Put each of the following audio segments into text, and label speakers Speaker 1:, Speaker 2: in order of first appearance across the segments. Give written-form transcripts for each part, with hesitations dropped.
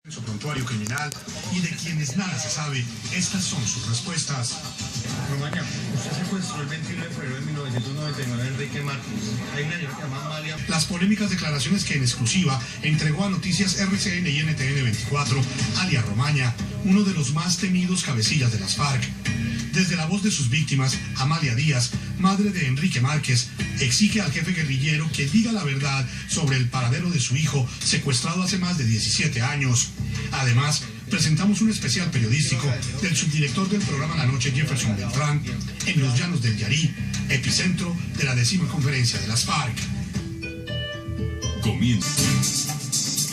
Speaker 1: Su prontuario criminal y de quienes nada se sabe, estas son sus respuestas.
Speaker 2: Romaña, usted secuestró el 21 de febrero de 1999 a Enrique Márquez. Hay una señora que se llama Amalia.
Speaker 1: Las polémicas declaraciones que en exclusiva entregó a Noticias RCN y NTN 24, alias Romaña, uno de los más temidos cabecillas de las FARC. Desde la voz de sus víctimas, Amalia Díaz, madre de Enrique Márquez, exige al jefe guerrillero que diga la verdad sobre el paradero de su hijo, secuestrado hace más de 17 años. Además, presentamos un especial periodístico del subdirector del programa La Noche, Jefferson Beltrán, en los llanos del Yarí, epicentro de la 10ª conferencia de las FARC.
Speaker 3: Comienza.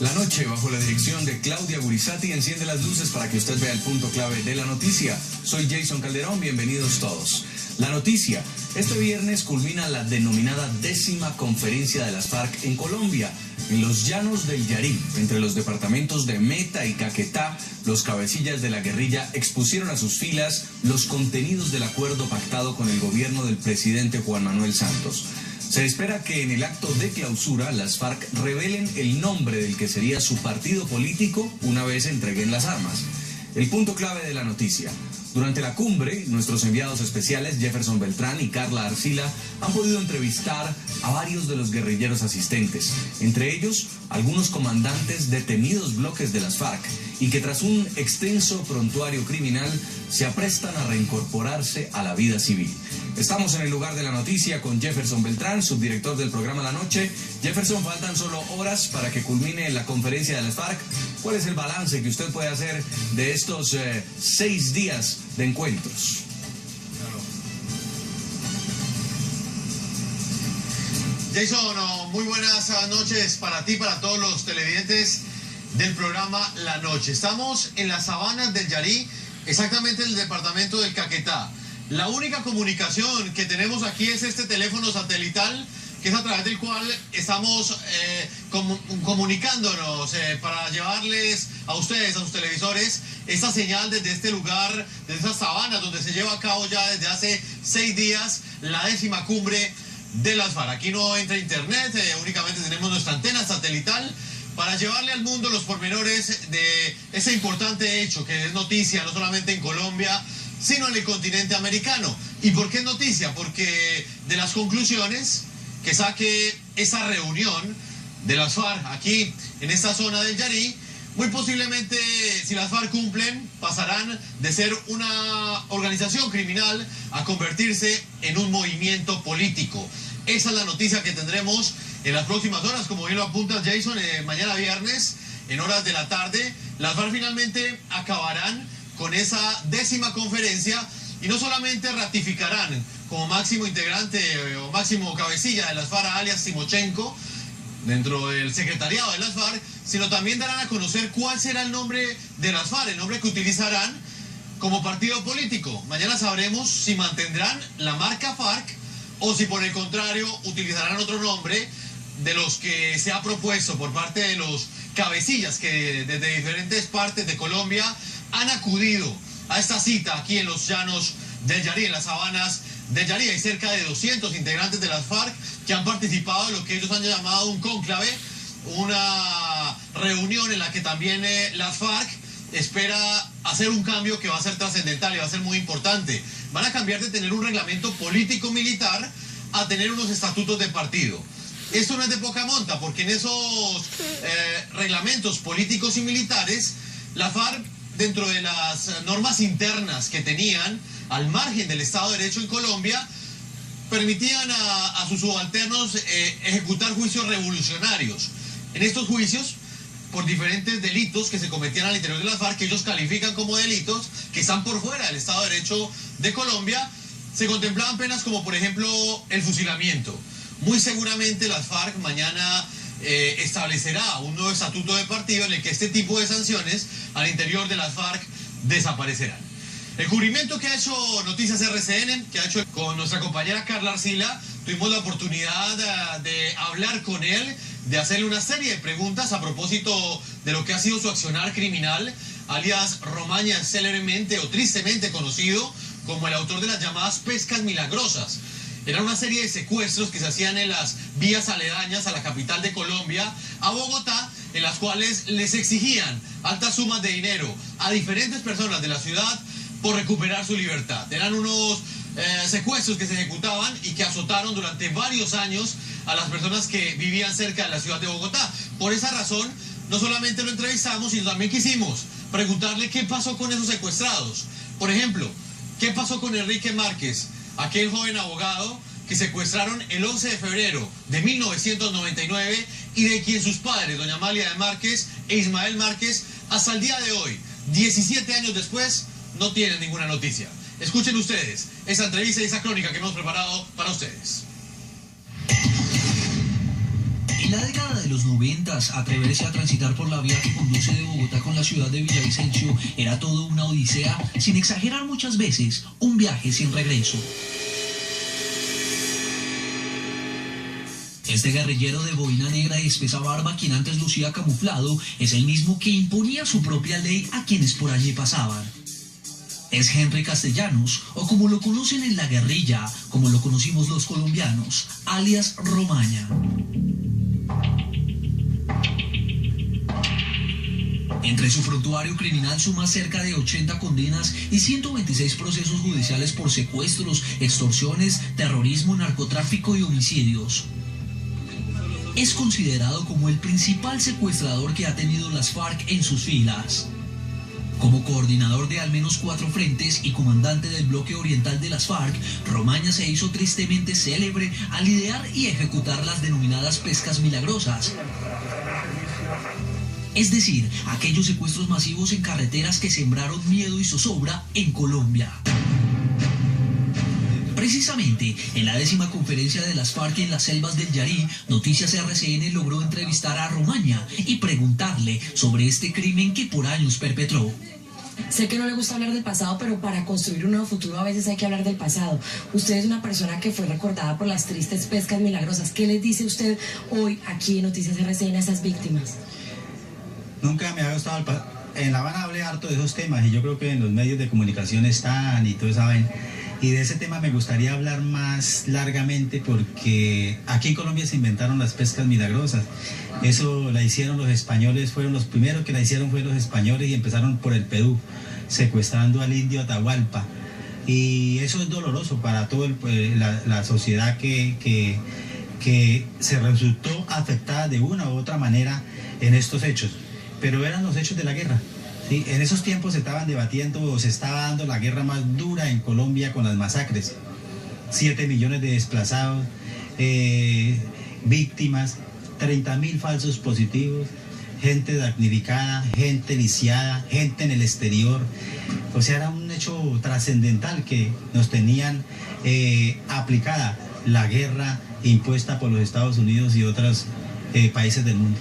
Speaker 3: La Noche, bajo la dirección de Claudia Gurizati, enciende las luces para que usted vea el punto clave de la noticia. Soy Jason Calderón, bienvenidos todos. La noticia, este viernes culmina la denominada 10ª conferencia de las FARC en Colombia. En los llanos del Yarí, entre los departamentos de Meta y Caquetá, los cabecillas de la guerrilla expusieron a sus filas los contenidos del acuerdo pactado con el gobierno del presidente Juan Manuel Santos. Se espera que en el acto de clausura las FARC revelen el nombre del que sería su partido político una vez entreguen las armas. El punto clave de la noticia. Durante la cumbre, nuestros enviados especiales Jefferson Beltrán y Carla Arcila han podido entrevistar a varios de los guerrilleros asistentes, entre ellos algunos comandantes de temidos bloques de las FARC y que tras un extenso prontuario criminal se aprestan a reincorporarse a la vida civil. Estamos en el lugar de la noticia con Jefferson Beltrán, subdirector del programa La Noche. Jefferson, faltan solo horas para que culmine la conferencia de las FARC. ¿Cuál es el balance que usted puede hacer de estos 6 días de encuentros?
Speaker 4: Jason, muy buenas noches para ti, para todos los televidentes del programa La Noche. Estamos en las sabanas del Yarí, exactamente en el departamento del Caquetá. La única comunicación que tenemos aquí es este teléfono satelital, que es a través del cual estamos comunicándonos para llevarles a ustedes, a sus televisores, esta señal desde este lugar, desde estas sabanas donde se lleva a cabo ya desde hace 6 días la 10ª cumbre de las FARC. Aquí no entra internet, únicamente tenemos nuestra antena satelital para llevarle al mundo los pormenores de ese importante hecho que es noticia no solamente en Colombia, sino en el continente americano. ¿Y por qué es noticia? Porque de las conclusiones que saque esa reunión de las FARC aquí en esta zona del Yarí, muy posiblemente, si las FARC cumplen, pasarán de ser una organización criminal a convertirse en un movimiento político. Esa es la noticia que tendremos en las próximas horas, como bien lo apuntas, Jason. Mañana viernes, en horas de la tarde, las FARC finalmente acabarán con esa 10ª conferencia y no solamente ratificarán como máximo integrante o máximo cabecilla de las FARC alias Timochenko dentro del secretariado de las FARC, sino también darán a conocer cuál será el nombre de las FARC, el nombre que utilizarán como partido político. Mañana sabremos si mantendrán la marca FARC o si por el contrario utilizarán otro nombre de los que se ha propuesto por parte de los cabecillas que desde diferentes partes de Colombia han acudido a esta cita aquí en los llanos del Yarí, en las sabanas del Yarí. Hay cerca de 200 integrantes de las FARC que han participado en lo que ellos han llamado un cónclave, una reunión en la que también las FARC espera hacer un cambio que va a ser trascendental y va a ser muy importante. Van a cambiar de tener un reglamento político-militar a tener unos estatutos de partido. Esto no es de poca monta, porque en esos reglamentos políticos y militares, la FARC, dentro de las normas internas que tenían, al margen del Estado de Derecho en Colombia, permitían a sus subalternos ejecutar juicios revolucionarios. En estos juicios, por diferentes delitos que se cometían al interior de las FARC, que ellos califican como delitos, que están por fuera del Estado de Derecho de Colombia, se contemplaban penas como, por ejemplo, el fusilamiento. Muy seguramente las FARC mañana establecerá un nuevo estatuto de partido en el que este tipo de sanciones al interior de las FARC desaparecerán. El cubrimiento que ha hecho Noticias RCN, que ha hecho con nuestra compañera Carla Arcila, tuvimos la oportunidad de hablar con él, de hacerle una serie de preguntas a propósito de lo que ha sido su accionar criminal, alias Romaña, célebremente o tristemente conocido como el autor de las llamadas pescas milagrosas. Era una serie de secuestros que se hacían en las vías aledañas a la capital de Colombia, a Bogotá, en las cuales les exigían altas sumas de dinero a diferentes personas de la ciudad por recuperar su libertad. Eran unos secuestros que se ejecutaban y que azotaron durante varios años a las personas que vivían cerca de la ciudad de Bogotá. Por esa razón, no solamente lo entrevistamos, sino también quisimos preguntarle qué pasó con esos secuestrados. Por ejemplo, ¿qué pasó con Enrique Márquez, aquel joven abogado que secuestraron el 11 de febrero de 1999 y de quien sus padres, doña Amalia de Márquez e Ismael Márquez, hasta el día de hoy, 17 años después, no tienen ninguna noticia? Escuchen ustedes esa entrevista y esa crónica que hemos preparado para ustedes.
Speaker 5: En la década de los 90, atreverse a transitar por la vía que conduce de Bogotá con la ciudad de Villavicencio era todo una odisea, sin exagerar muchas veces, un viaje sin regreso. Este guerrillero de boina negra y espesa barba, quien antes lucía camuflado, es el mismo que imponía su propia ley a quienes por allí pasaban. Es Henry Castellanos, o como lo conocen en la guerrilla, como lo conocimos los colombianos, alias Romaña. Entre su prontuario criminal suma cerca de 80 condenas y 126 procesos judiciales por secuestros, extorsiones, terrorismo, narcotráfico y homicidios. Es considerado como el principal secuestrador que ha tenido las FARC en sus filas. Como coordinador de al menos 4 frentes y comandante del bloque oriental de las FARC, Romaña se hizo tristemente célebre al idear y ejecutar las denominadas pescas milagrosas. Es decir, aquellos secuestros masivos en carreteras que sembraron miedo y zozobra en Colombia. Precisamente, en la 10ª conferencia de las FARC en las selvas del Yarí, Noticias RCN logró entrevistar a Romaña y preguntarle sobre este crimen que por años perpetró.
Speaker 6: Sé que no le gusta hablar del pasado, pero para construir un nuevo futuro a veces hay que hablar del pasado. Usted es una persona que fue recordada por las tristes pescas milagrosas. ¿Qué les dice usted hoy aquí en Noticias RCN a esas víctimas?
Speaker 7: Nunca me ha gustado el pasado. En La Habana hablé harto de esos temas y yo creo que en los medios de comunicación están y todos saben. Y de ese tema me gustaría hablar más largamente porque aquí en Colombia se inventaron las pescas milagrosas. Eso la hicieron los españoles, fueron los primeros que la hicieron fueron los españoles y empezaron por el Perú, secuestrando al indio Atahualpa. Y eso es doloroso para toda la sociedad que se resultó afectada de una u otra manera en estos hechos. Pero eran los hechos de la guerra. ¿Sí? En esos tiempos se estaban debatiendo o se estaba dando la guerra más dura en Colombia con las masacres. 7 millones de desplazados, víctimas, 30.000 falsos positivos, gente damnificada, gente lisiada, gente en el exterior. O sea, era un hecho trascendental que nos tenían aplicada la guerra impuesta por los Estados Unidos y otros países del mundo.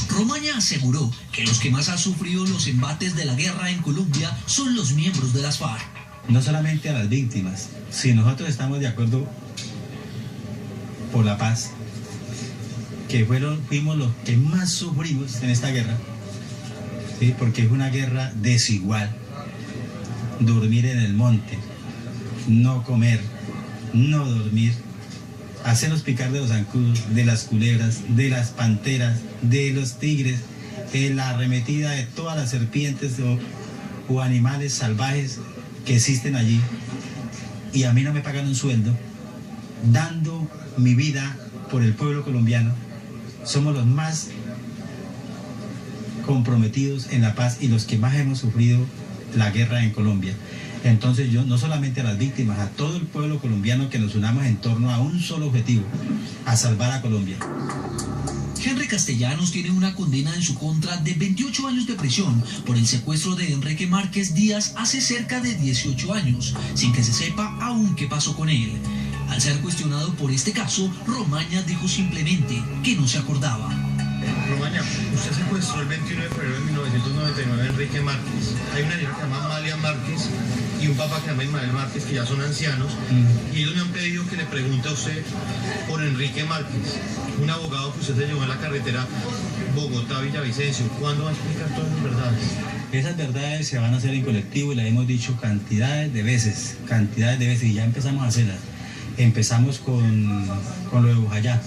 Speaker 5: Romaña aseguró que los que más han sufrido los embates de la guerra en Colombia son los miembros de las FARC.
Speaker 7: No solamente a las víctimas, si nosotros estamos de acuerdo por la paz, que fuimos los que más sufrimos en esta guerra, ¿sí? Porque es una guerra desigual. Dormir en el monte, no comer, no dormir, hacernos picar de los zancudos, de las culebras, de las panteras, de los tigres, la arremetida de todas las serpientes o animales salvajes que existen allí. Y a mí no me pagan un sueldo, dando mi vida por el pueblo colombiano. Somos los más comprometidos en la paz y los que más hemos sufrido la guerra en Colombia. Entonces yo, no solamente a las víctimas, a todo el pueblo colombiano, que nos unamos en torno a un solo objetivo, a salvar a Colombia.
Speaker 5: Henry Castellanos tiene una condena en su contra de 28 años de prisión por el secuestro de Enrique Márquez Díaz hace cerca de 18 años, sin que se sepa aún qué pasó con él. Al ser cuestionado por este caso, Romaña dijo simplemente que no se acordaba.
Speaker 2: Romaña, usted secuestró el 21 de febrero de 1999 a Enrique Márquez. Hay una niña que se llama Amalia Márquez y un papá que se llama Ismael Márquez, que ya son ancianos, y ellos me han pedido que le pregunte a usted por Enrique Márquez, un abogado que usted se llevó en la carretera Bogotá-Villavicencio. ¿Cuándo va a explicar todas las verdades?
Speaker 7: Esas verdades se van a hacer en colectivo y las hemos dicho cantidades de veces, y ya empezamos a hacerlas. empezamos con lo de Bujayá.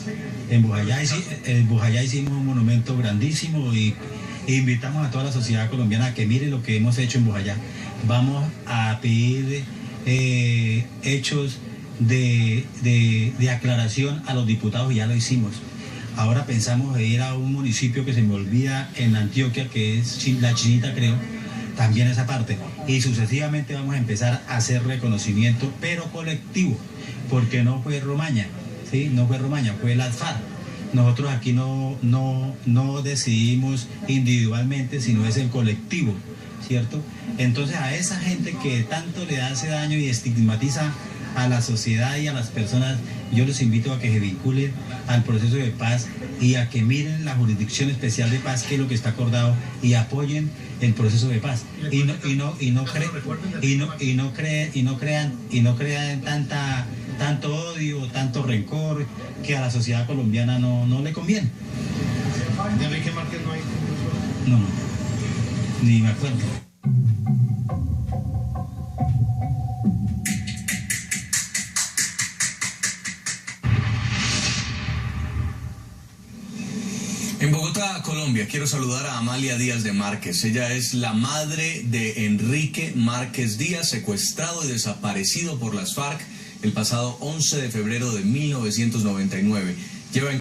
Speaker 7: En Bujayá hicimos un monumento grandísimo y invitamos a toda la sociedad colombiana a que mire lo que hemos hecho en Bujayá. Vamos a pedir hechos de aclaración a los diputados y ya lo hicimos. Ahora pensamos ir a un municipio que se me olvida en Antioquia, que es La Chinita, creo, también esa parte. Y sucesivamente vamos a empezar a hacer reconocimiento, pero colectivo, porque no fue Romaña, ¿sí? No fue Romaña, fue las FARC. Nosotros aquí no decidimos individualmente, sino es el colectivo, ¿cierto? Entonces a esa gente que tanto le hace daño y estigmatiza a la sociedad y a las personas, yo los invito a que se vinculen al proceso de paz y a que miren la Jurisdicción Especial de Paz, que es lo que está acordado, y apoyen el proceso de paz. Y no crean tanto odio, tanto rencor que a la sociedad colombiana no le conviene.
Speaker 2: ¿De Enrique Márquez no hay?
Speaker 7: No, ni me acuerdo.
Speaker 3: En Bogotá, Colombia, quiero saludar a Amalia Díaz de Márquez. Ella es la madre de Enrique Márquez Díaz, secuestrado y desaparecido por las FARC el pasado 11 de febrero de 1999. Lleva en